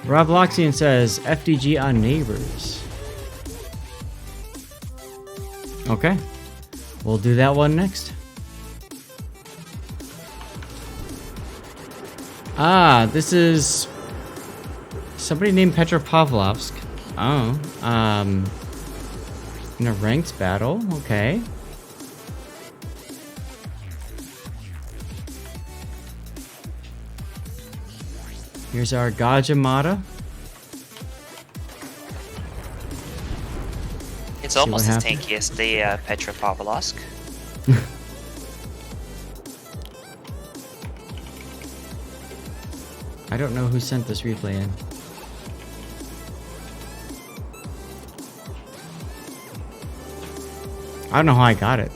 Rob Loxian says FDG on neighbors. Okay. We'll do that one next. Ah, this is somebody named Petropavlovsk. Oh, in a ranked battle. Okay. Here's our Gadjah Mada. It's almost as tanky as the Petropavlovsk. I don't know who sent this replay in. I don't know how I got it.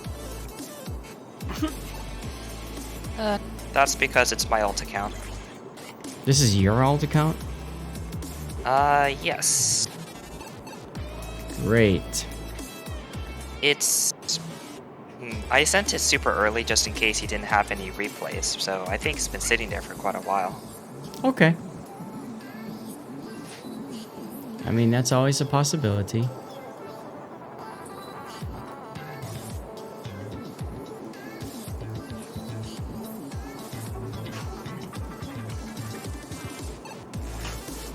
That's because it's my alt account. This is your alt account? Yes. Great. It's... I sent it super early just in case he didn't have any replays, so I think it's been sitting there for quite a while. Okay. I mean, that's always a possibility.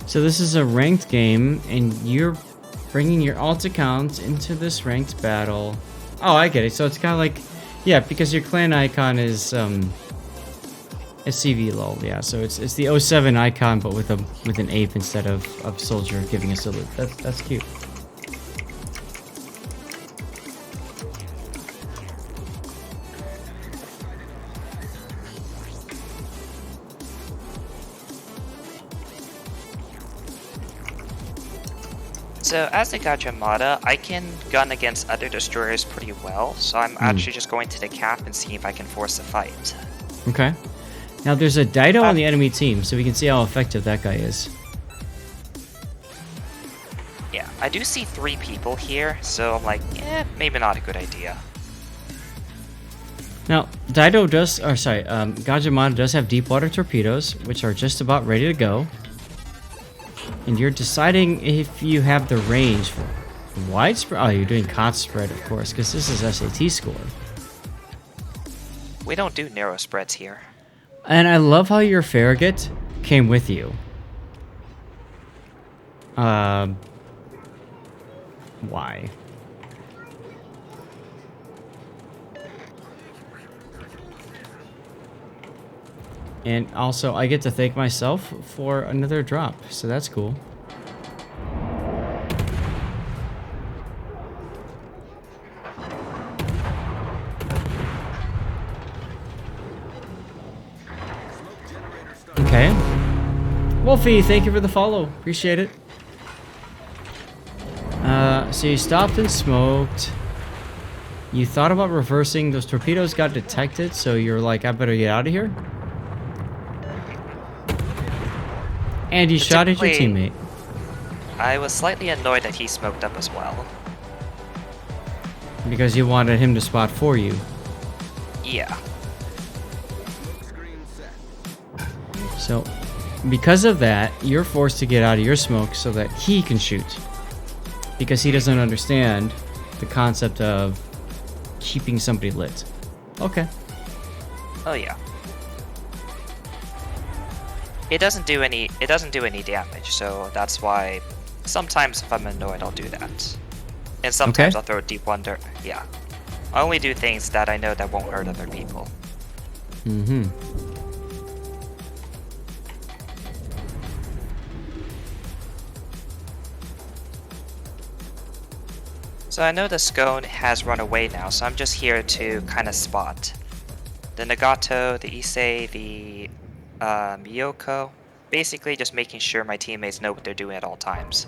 So this is a ranked game, and you're bringing your alt account into this ranked battle. Oh, I get it. So it's kind of like, yeah, because your clan icon is CV lol. Yeah, so it's the 07 icon, but with an ape instead of soldier giving a salute. That's cute. So as the Gadjah Mada, I can gun against other destroyers pretty well, so I'm actually just going to the cap and see if I can force a fight. Okay. Now there's a Dido on the enemy team, so we can see how effective that guy is. Yeah, I do see 3 people here, so I'm like, maybe not a good idea. Now, Dido does, or sorry, Gadjah Mada does have deep water torpedoes, which are just about ready to go. And you're deciding if you have the range for widespread. Oh, you're doing COT spread, of course, because this is SAT score. We don't do narrow spreads here. And I love how your Farragut came with you. Why? And also, I get to thank myself for another drop, so that's cool. Okay. Wolfie, thank you for the follow. Appreciate it. So you stopped and smoked. You thought about reversing. Those torpedoes got detected, so you're like, I better get out of here. And you shot at your teammate. I was slightly annoyed that he smoked up as well. Because you wanted him to spot for you. Yeah. So, because of that, you're forced to get out of your smoke so that he can shoot. Because he doesn't understand the concept of keeping somebody lit. Okay. Oh yeah. It doesn't do any damage, so that's why sometimes if I'm annoyed I'll do that. And sometimes I'll throw a deep wonder. Yeah. I only do things that I know that won't hurt other people. Mm-hmm. So I know the Scone has run away now, so I'm just here to kind of spot the Nagato, the Issei, the Miyoko. Basically just making sure my teammates know what they're doing at all times.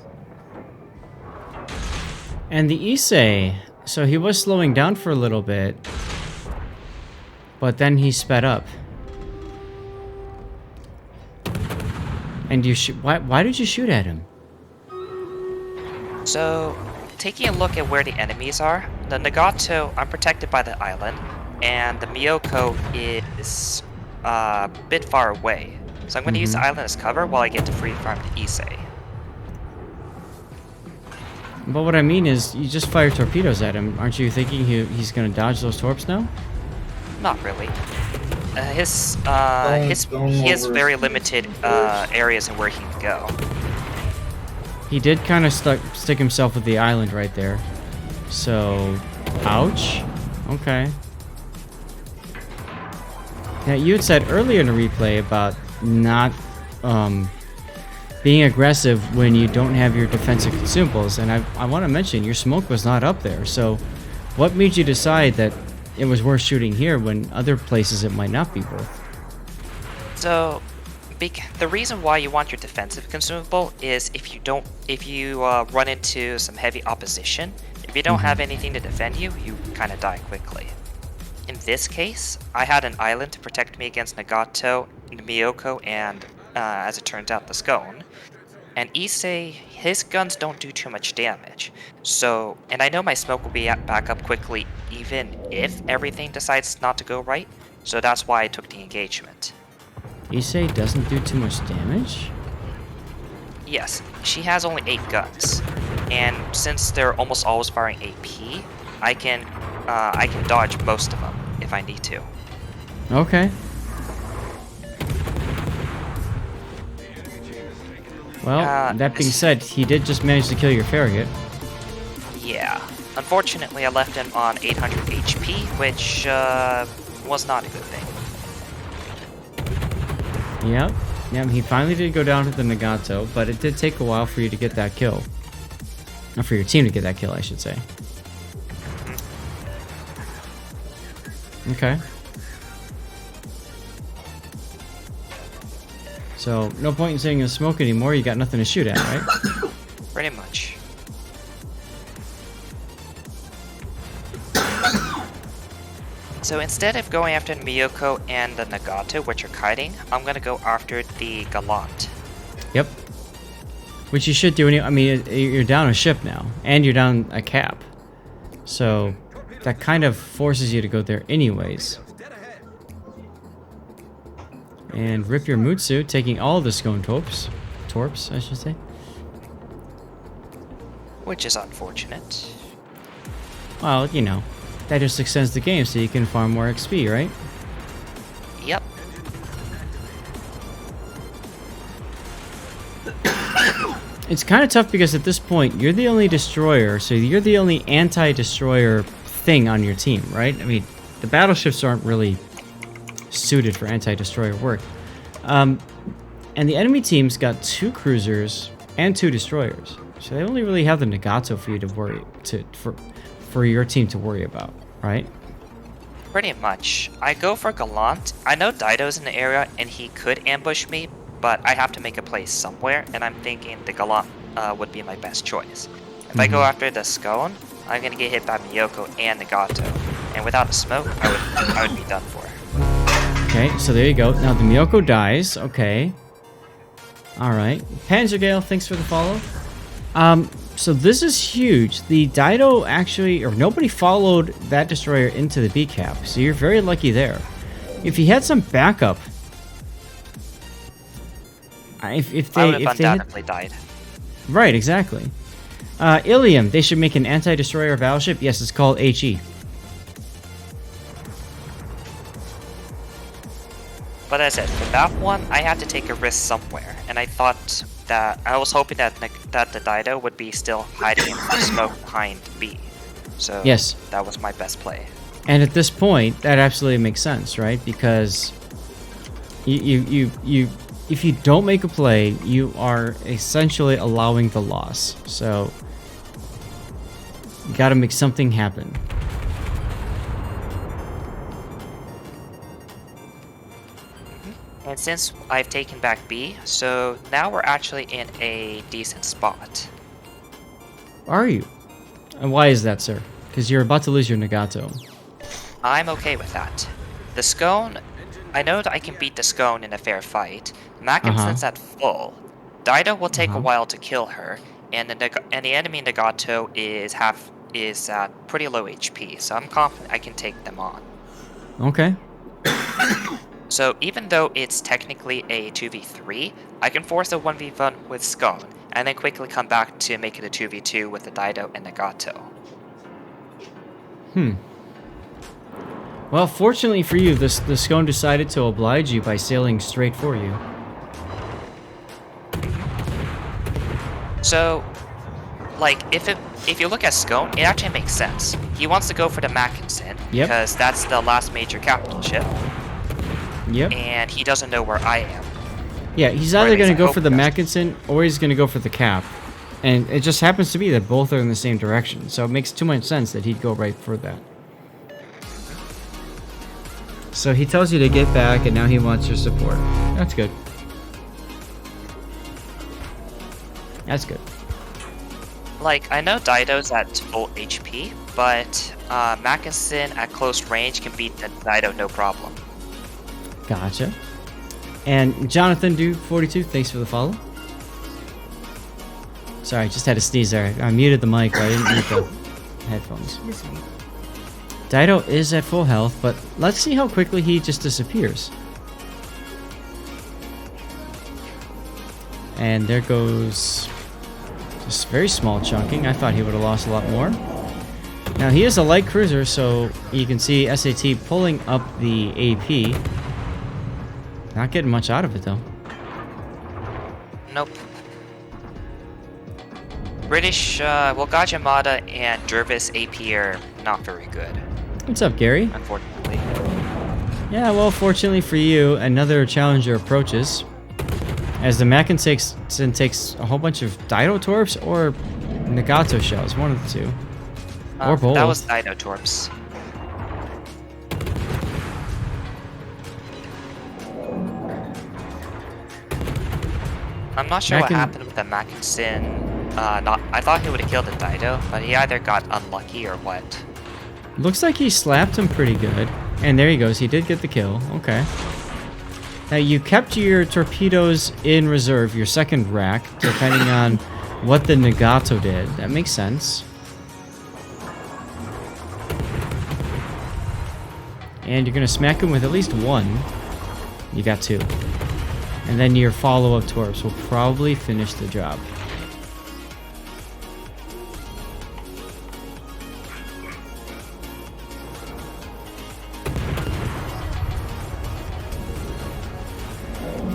And the Issei, so he was slowing down for a little bit, but then he sped up. And you why did you shoot at him? So, taking a look at where the enemies are, the Nagato, I'm protected by the island, and the Miyoko is a bit far away. So I'm going to use the island as cover while I get to free farm the Issei. But what I mean is, you just fire torpedoes at him. Aren't you thinking he's going to dodge those torps now? Not really. He has very limited areas in where he can go. He did kind of stick himself with the island right there. So, ouch. Okay. Now, you had said earlier in the replay about not being aggressive when you don't have your defensive consumables, and I want to mention your smoke was not up there. So, what made you decide that it was worth shooting here when other places it might not be worth? So, the reason why you want your defensive consumable is if you run into some heavy opposition, if you don't have anything to defend you, you kind of die quickly. In this case, I had an island to protect me against Nagato, Miyoko, and as it turns out, the Scone. And Issei, his guns don't do too much damage. So, and I know my smoke will be back up quickly even if everything decides not to go right. So that's why I took the engagement. Issei doesn't do too much damage? Yes, she has only 8 guns. And since they're almost always firing AP, I can dodge most of them if I need to. Okay. Well, that being said, he did just manage to kill your farragut. Yeah. Unfortunately, I left him on 800 HP, which was not a good thing. Yep. Yeah, he finally did go down to the Nagato, but it did take a while for you to get that kill. Or for your team to get that kill, I should say. Okay. So, no point in sitting in the smoke anymore, you got nothing to shoot at, right? Pretty much. So instead of going after the Miyoko and the Nagato, which are kiting, I'm gonna go after the Gallant. Yep. Which you should do anyway. I mean, you're down a ship now, and you're down a cap. So, that kind of forces you to go there anyways. And rip your Mutsu, taking all of the Scone torps, I should say. Which is unfortunate. Well, you know, that just extends the game so you can farm more XP, right? Yep. It's kind of tough because at this point, you're the only destroyer, so you're the only anti-destroyer thing on your team, right? I mean, the battleships aren't really suited for anti-destroyer work. And the enemy team's got 2 cruisers and 2 destroyers. So they only really have the Nagato for you to worry for your team to worry about, right? Pretty much. I go for Gallant. I know Dido's in the area and he could ambush me, but I have to make a play somewhere, and I'm thinking the Gallant would be my best choice. If I go after the Scone, I'm gonna get hit by Miyoko and Nagato, and without the smoke, I would be done for. Okay, so there you go. Now the Miyoko dies. Okay. Alright. Panzergale, thanks for the follow. So this is huge. The Dido actually, or nobody followed that destroyer into the B cap, so you're very lucky there. If you had some backup, if they I would have if they undoubtedly died. Right, exactly. Ilium, they should make an anti-destroyer battleship. Yes, it's called HE. But as I said, for that one, I had to take a risk somewhere, and I thought that I was hoping that the Dido would be still hiding in the smoke behind B. So yes, that was my best play. And at this point, that absolutely makes sense, right? Because if you don't make a play, you are essentially allowing the loss. So you got to make something happen. And since I've taken back B, so now we're actually in a decent spot. Are you? And why is that, sir? Because you're about to lose your Nagato. I'm okay with that. The Scone, I know that I can beat the Scone in a fair fight. Mackinson's at full. Dido will take a while to kill her, and the enemy Nagato is at pretty low HP, so I'm confident I can take them on. Okay. So even though it's technically a 2v3, I can force a 1v1 with Scone, and then quickly come back to make it a 2v2 with the Dido and Nagato. Well, fortunately for you, the Scone decided to oblige you by sailing straight for you. So, like, if you look at Scone, it actually makes sense. He wants to go for the Mackinson, Yep. because that's the last major capital ship, Yep. and he doesn't know where I am. Yeah, he's Or at either least going I to go hope for the he does. Mackinson or he's going to go for the Cap. And it just happens to be that both are in the same direction, so it makes too much sense that he'd go right for that. So he tells you to get back, and now he wants your support. That's good. That's good. Like, I know Dido's at full HP, but Mackinson at close range can beat the Dido no problem. Gotcha. And Jonathan Duke 42, thanks for the follow. Sorry, just had to sneeze there. I muted the mic, but I didn't mute the headphones. Dido is at full health, but let's see how quickly he just disappears. And there goes just very small chunking. I thought he would have lost a lot more. Now he is a light cruiser, so you can see SAT pulling up the AP. Not getting much out of it though. Nope. British, well, Gadjah, Mada, and Jervis AP are not very good, What's up, Gary? unfortunately. Yeah, well, fortunately for you, another challenger approaches. As the Mackinson takes a whole bunch of Dido Torps or Nagato shells, one of the two. Or both. That was Dido Torps. I'm not sure what happened with the Mackinson. I thought he would have killed the Dido, but he either got unlucky or what. Looks like he slapped him pretty good. And there he goes, he did get the kill. Okay. Now you kept your torpedoes in reserve, your second rack, depending on what the Nagato did. That makes sense. And you're gonna smack him with at least one. You got two. And then your follow-up torps will probably finish the job.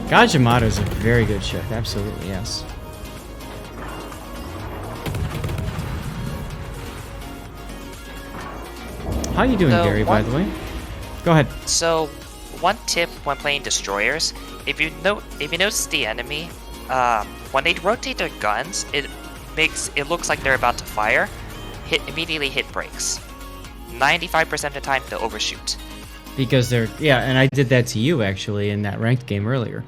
Gadjah Mada is a very good ship, absolutely, yes. How you doing, So, Gary, by the way? Go ahead. So, one tip when playing destroyers, if you notice the enemy, when they rotate their guns, it looks like they're about to fire. Immediately hit brakes. 95% of the time they'll overshoot. Because they're... Yeah, and I did that to you, actually, in that ranked game earlier.